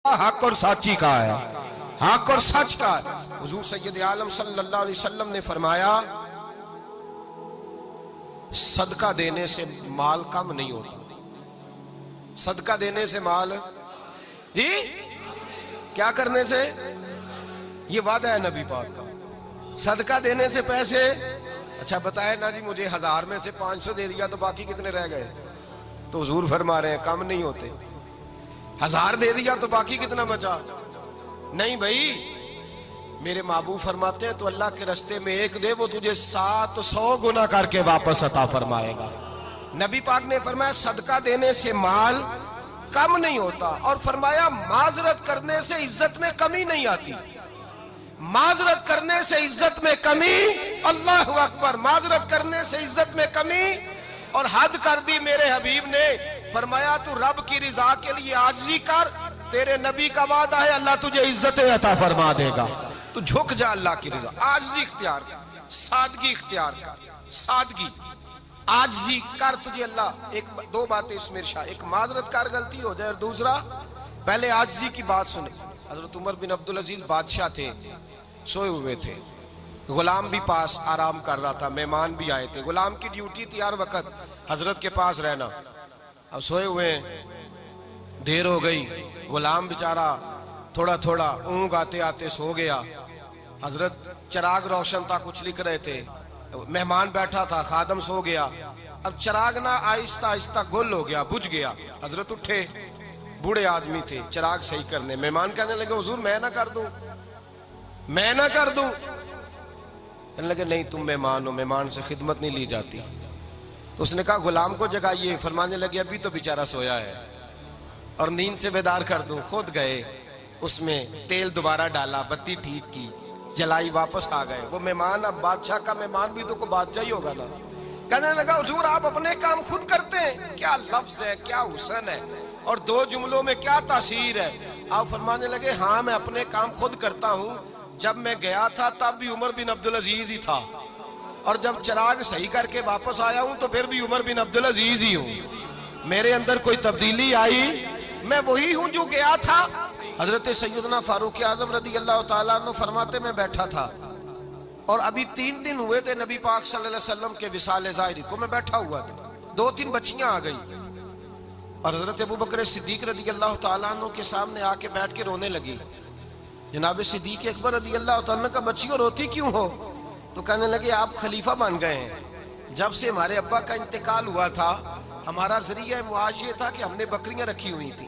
حق اور سچی کا ہے، حق اور سچ کا ہے۔ حضور سید عالم صلی اللہ علیہ وسلم نے فرمایا صدقہ دینے سے مال کم نہیں ہوتا۔ صدقہ دینے سے مال جی کیا کرنے سے؟ یہ وعدہ ہے نبی پاک کا، صدقہ دینے سے پیسے۔ اچھا بتائے نا جی مجھے 1000 میں سے 500 دے دیا تو باقی کتنے رہ گئے؟ تو حضور فرما رہے ہیں کم نہیں ہوتے۔ 1000 دے دیا تو باقی کتنا بچا؟ نہیں بھائی، میرے محبوب فرماتے ہیں تو اللہ کے رستے میں ایک دے وہ تجھے 700 گنا کر کے واپس عطا فرمائے گا۔ نبی پاک نے فرمایا صدقہ دینے سے مال کم نہیں ہوتا، اور فرمایا معذرت کرنے سے عزت میں کمی نہیں آتی۔ معذرت کرنے سے عزت میں کمی، اللہ اکبر، معذرت کرنے سے عزت میں کمی۔ اور حد کر دی میرے حبیب نے، فرمایا تو رب کی رضا کے لیے عاجزی کر، تیرے نبی کا وعدہ ہے اللہ تجھے عزت عطا فرما دے گا۔ تو جھک جا اللہ کی رضا، عاجزی اختیار کر، سادگی اختیار کر، سادگی عاجزی کر، تجھے اللہ ایک دو باتیں اس میں ارشاد، ایک معذرت کر غلطی ہو جائے، اور دوسرا پہلے عاجزی کی بات سنیں۔ حضرت عمر بن عبدالعزیز بادشاہ تھے، سوئے ہوئے تھے، غلام بھی پاس آرام کر رہا تھا، مہمان بھی آئے تھے۔ غلام کی ڈیوٹی تھی ہر وقت حضرت کے پاس رہنا۔ اب سوئے ہوئے دیر ہو گئی، غلام بیچارہ تھوڑا تھوڑا اونگ آتے آتے سو گیا۔ حضرت چراغ روشن تھا، کچھ لکھ رہے تھے، مہمان بیٹھا تھا، خادم سو گیا۔ اب چراغ نہ آہستہ آہستہ گل ہو گیا، بجھ گیا۔ حضرت اٹھے، بوڑھے آدمی تھے، چراغ صحیح کرنے۔ مہمان کہنے لگے حضور میں نہ کر دوں، میں نہ کر دوں؟ کہنے لگے نہیں تم مہمان ہو، مہمان سے خدمت نہیں لی جاتی۔ تو اس نے کہا غلام کو جگائیے۔ فرمانے لگے ابھی تو بیچارہ سویا ہے اور نیند سے بیدار کر دوں۔ خود گئے، اس میں تیل دوبارہ ڈالا، بتی ٹھیک کی، جلائی، واپس آ گئے۔ وہ مہمان اب بادشاہ کا مہمان بھی تو کوئی بادشاہ ہی ہوگا نا۔ کہنے لگا حضور آپ اپنے کام خود کرتے ہیں؟ کیا لفظ ہے، کیا حسن ہے، اور دو جملوں میں کیا تاثیر ہے۔ آپ فرمانے لگے ہاں میں اپنے کام خود کرتا ہوں، جب میں گیا تھا تب بھی عمر بن عبدالعزیز ہی تھا، اور جب چراغ صحیح کر کے واپس آیا ہوں تو پھر بھی عمر بن عبدالعزیز ہی ہوں۔ میرے اندر کوئی تبدیلی آئی؟ میں وہی ہوں جو گیا تھا۔ حضرت سیدنا فاروق اعظم رضی اللہ تعالیٰ عنہ فرماتے میں بیٹھا تھا، اور ابھی 3 دن ہوئے تھے نبی پاک صلی اللہ علیہ وسلم کے وصال ظاہری کو، میں بیٹھا ہوا تھا، 2-3 بچیاں آ گئی، اور حضرت ابو بکر صدیق رضی اللہ تعالیٰ عنہ کے سامنے آ کے بیٹھ کے رونے لگی۔ جناب صدیق اکبر رضی اللہ تعالیٰ کا بچیوں روتی کیوں ہو؟ تو کہنے لگے آپ خلیفہ بن گئے ہیں، جب سے ہمارے ابا کا انتقال ہوا تھا ہمارا ذریعہ معاش یہ تھا کہ ہم نے بکریاں رکھی ہوئی تھی،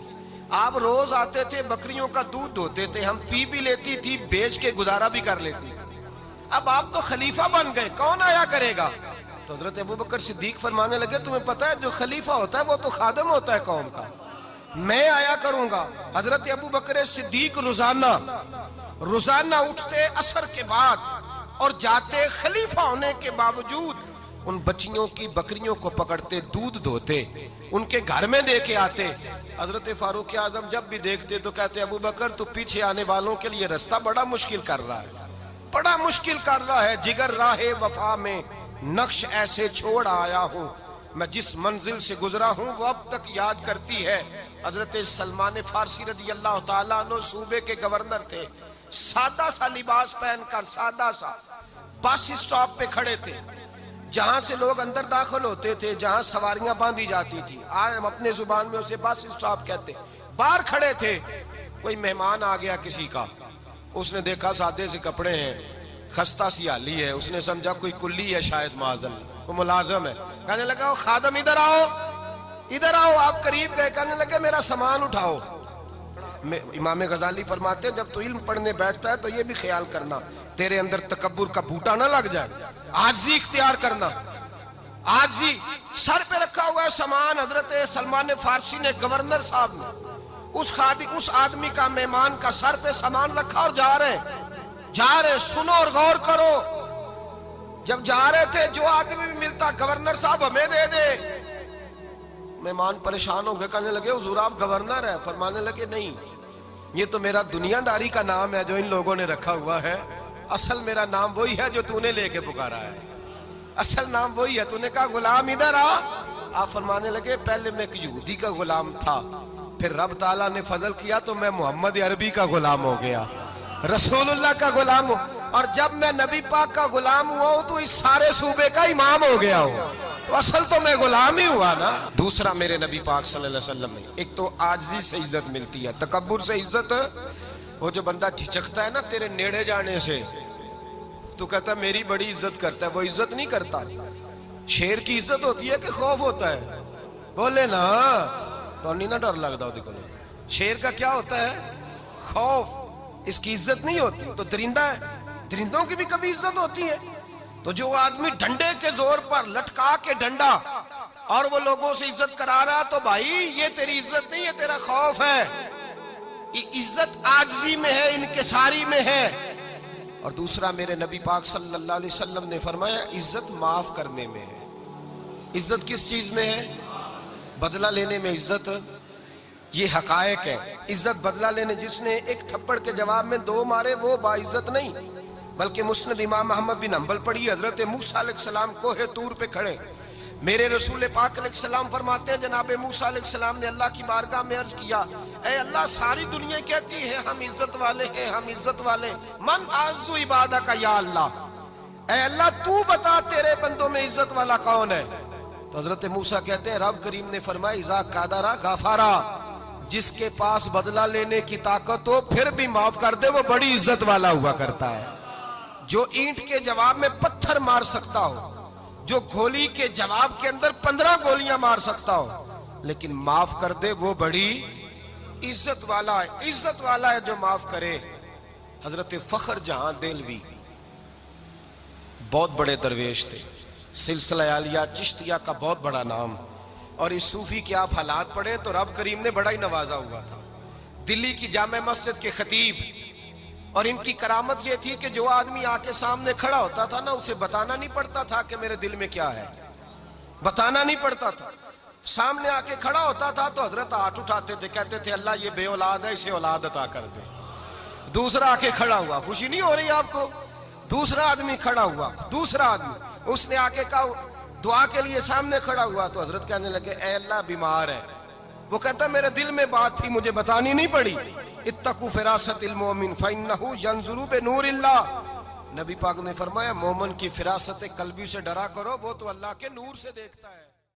آپ روز آتے تھے، بکریوں کا دودھ دھوتے تھے، ہم پی بھی لیتی تھی، بیچ کے گزارا بھی کر لیتی، اب آپ تو خلیفہ بن گئے، کون آیا کرے گا؟ تو حضرت ابو بکر صدیق فرمانے لگے تمہیں پتہ ہے جو خلیفہ ہوتا ہے وہ تو خادم ہوتا ہے قوم کا، میں آیا کروں گا۔ حضرت ابو بکر صدیق روزانہ اٹھتے عصر کے بعد اور جاتے، خلیفہ ہونے کے باوجود ان بچیوں کی بکریوں کو پکڑتے، دودھ دھوتے، ان کے گھر میں دے کے آتے۔ حضرت فاروق اعظم جب بھی دیکھتے تو کہتے ابو بکر تو پیچھے آنے والوں کے لیے رستہ بڑا مشکل کر رہا ہے، بڑا مشکل کر رہا ہے، جگر راہ وفا میں نقش ایسے چھوڑ آیا ہوں، میں جس منزل سے گزرا ہوں وہ اب تک یاد کرتی ہے۔ حضرت سلمان فارسی رضی اللہ تعالیٰ عنہ صوبے کے گورنر تھے، سادہ سا لباس پہن کر، سادہ سا، بس اسٹاپ پہ کھڑے تھے، جہاں سے لوگ اندر داخل ہوتے تھے، جہاں سواریاں باندھی جاتی تھی، آج ہم اپنے زبان میں اسے بس اسٹاپ کہتے، باہر کھڑے تھے۔ کوئی مہمان آ گیا کسی کا، اس نے دیکھا سادے سے کپڑے ہیں، خستہ سی حالی ہے، اس نے سمجھا کوئی کلی ہے شاید، معاذ اللہ کوئی ملازم ہے، کہنے لگا خادم ادھر آؤ، ادھر آؤ، آپ قریب گئے، کہنے لگے میرا سامان اٹھاؤ۔ امام غزالی فرماتے ہیں جب تو علم پڑھنے بیٹھتا ہے تو یہ بھی خیال کرنا تیرے اندر تکبر کا بوٹا نہ لگ جائے، عاجزی اختیار کرنا، عاجزی۔ سر پہ رکھا ہوا ہے سامان، حضرت سلمان فارسی نے، گورنر صاحب نے، اس آدمی کا، مہمان کا سر پہ سامان رکھا اور جا رہے، سنو اور غور کرو، جب جا رہے تھے جو آدمی بھی ملتا گورنر صاحب ہمیں دے دے۔ مہمان پریشان ہو گئے، کہنے لگے حضور آپ گورنر ہیں؟ فرمانے لگے نہیں، یہ تو میرا دنیا داری کا نام ہے جو ان لوگوں نے رکھا ہوا ہے، اصل میرا نام وہی ہے جو تو نے لے کے پکارا ہے، اصل نام وہی ہے۔ تو نے کہا غلام ادھر آ، آپ فرمانے لگے پہلے میں ایک یہودی کا غلام تھا، پھر رب تعالیٰ نے فضل کیا تو میں محمد عربی کا غلام ہو گیا، رسول اللہ کا غلام ہوں، اور جب میں نبی پاک کا غلام ہوا ہوں تو اس سارے صوبے کا امام ہو گیا ہوں، تو اصل تو میں غلام ہی ہوا نا۔ دوسرا میرے نبی پاک صلی اللہ علیہ وسلم نے، ایک تو عاجزی سے عزت ملتی ہے، تکبر سے عزت، وہ جو بندہ جھجکتا ہے نا تیرے نیڑے جانے سے، تو کہتا ہے میری بڑی عزت کرتا ہے، وہ عزت نہیں کرتا۔ شیر کی عزت ہوتی ہے کہ خوف ہوتا ہے؟ بولے نا، تو نہیں نہ ڈر لگتا ہو دیکھو۔ شیر کا کیا ہوتا ہے؟ خوف، اس کی عزت نہیں ہوتی۔ تو درندہ ہے، درندوں کی بھی کبھی عزت ہوتی ہے؟ تو جو آدمی ڈنڈے کے زور پر لٹکا کے ڈنڈا اور وہ لوگوں سے عزت کرا رہا، تو بھائی یہ تیری عزت نہیں ہے، تیرا خوف ہے۔ عزت عاجزی میں ہے، انکساری میں ہے۔ اور دوسرا میرے نبی پاک صلی اللہ علیہ وسلم نے فرمایا عزت معاف کرنے میں ہے۔ عزت کس چیز میں ہے؟ بدلہ لینے میں عزت، یہ حقائق ہے۔ عزت بدلہ لینے، جس نے ایک تھپڑ کے جواب میں 2 مارے وہ باعزت نہیں، بلکہ مسند امام احمد بن حنبل پڑھی، حضرت موسیٰ علیہ السلام کوہ طور پہ کھڑے، میرے رسول پاک علیہ السلام فرماتے ہیں جناب موسیٰ علیہ السلام نے اللہ کی بارگاہ میں عرض کیا، اے اللہ ساری دنیا کہتی ہے ہم عزت والے ہیں، ہم عزت والے، من اعز عبادہ کا یا اللہ، اے اللہ تو بتا تیرے بندوں میں عزت والا کون ہے؟ تو حضرت موسیٰ کہتے ہیں رب کریم نے فرمایا اذا قادرا غفارا، جس کے پاس بدلہ لینے کی طاقت ہو پھر بھی معاف کر دے وہ بڑی عزت والا ہوا کرتا ہے۔ جو اینٹ کے جواب میں پتھر مار سکتا ہو، جو گولی کے جواب کے اندر 15 گولیاں مار سکتا ہو، لیکن معاف کر دے وہ بڑی عزت والا ہے۔ عزت والا ہے جو معاف کرے۔ حضرت فخر جہاں دہلوی بہت بڑے درویش تھے، سلسلہ عالیہ چشتیہ کا بہت بڑا نام، اور اس صوفی کے آپ حالات پڑھیں تو رب کریم نے بڑا ہی نوازا ہوا تھا۔ دلی کی جامع مسجد کے خطیب، اور ان کی کرامت یہ تھی کہ جو آدمی آ کے سامنے کھڑا ہوتا تھا نا اسے بتانا نہیں پڑتا تھا کہ میرے دل میں کیا ہے، بتانا نہیں پڑتا تھا۔ سامنے آ کے کھڑا ہوتا تھا تو حضرت ہاتھ اٹھاتے تھے، کہتے تھے اللہ یہ بے اولاد ہے اسے اولاد عطا کر دے۔ دوسرا آ کے کھڑا ہوا، خوشی نہیں ہو رہی آپ کو؟ دوسرا آدمی کھڑا ہوا، دوسرا آدمی، اس نے آ کے کہا دعا کے لیے سامنے کھڑا ہوا تو حضرت کہنے لگے اے اللہ بیمار ہے، وہ کہتا میرے دل میں بات تھی مجھے بتانی نہیں پڑی، اتقوا فراست المومن فإنہ ینظر بنور اللہ، نبی پاک نے فرمایا مومن کی فراست قلبی سے ڈرا کرو، وہ تو اللہ کے نور سے دیکھتا ہے۔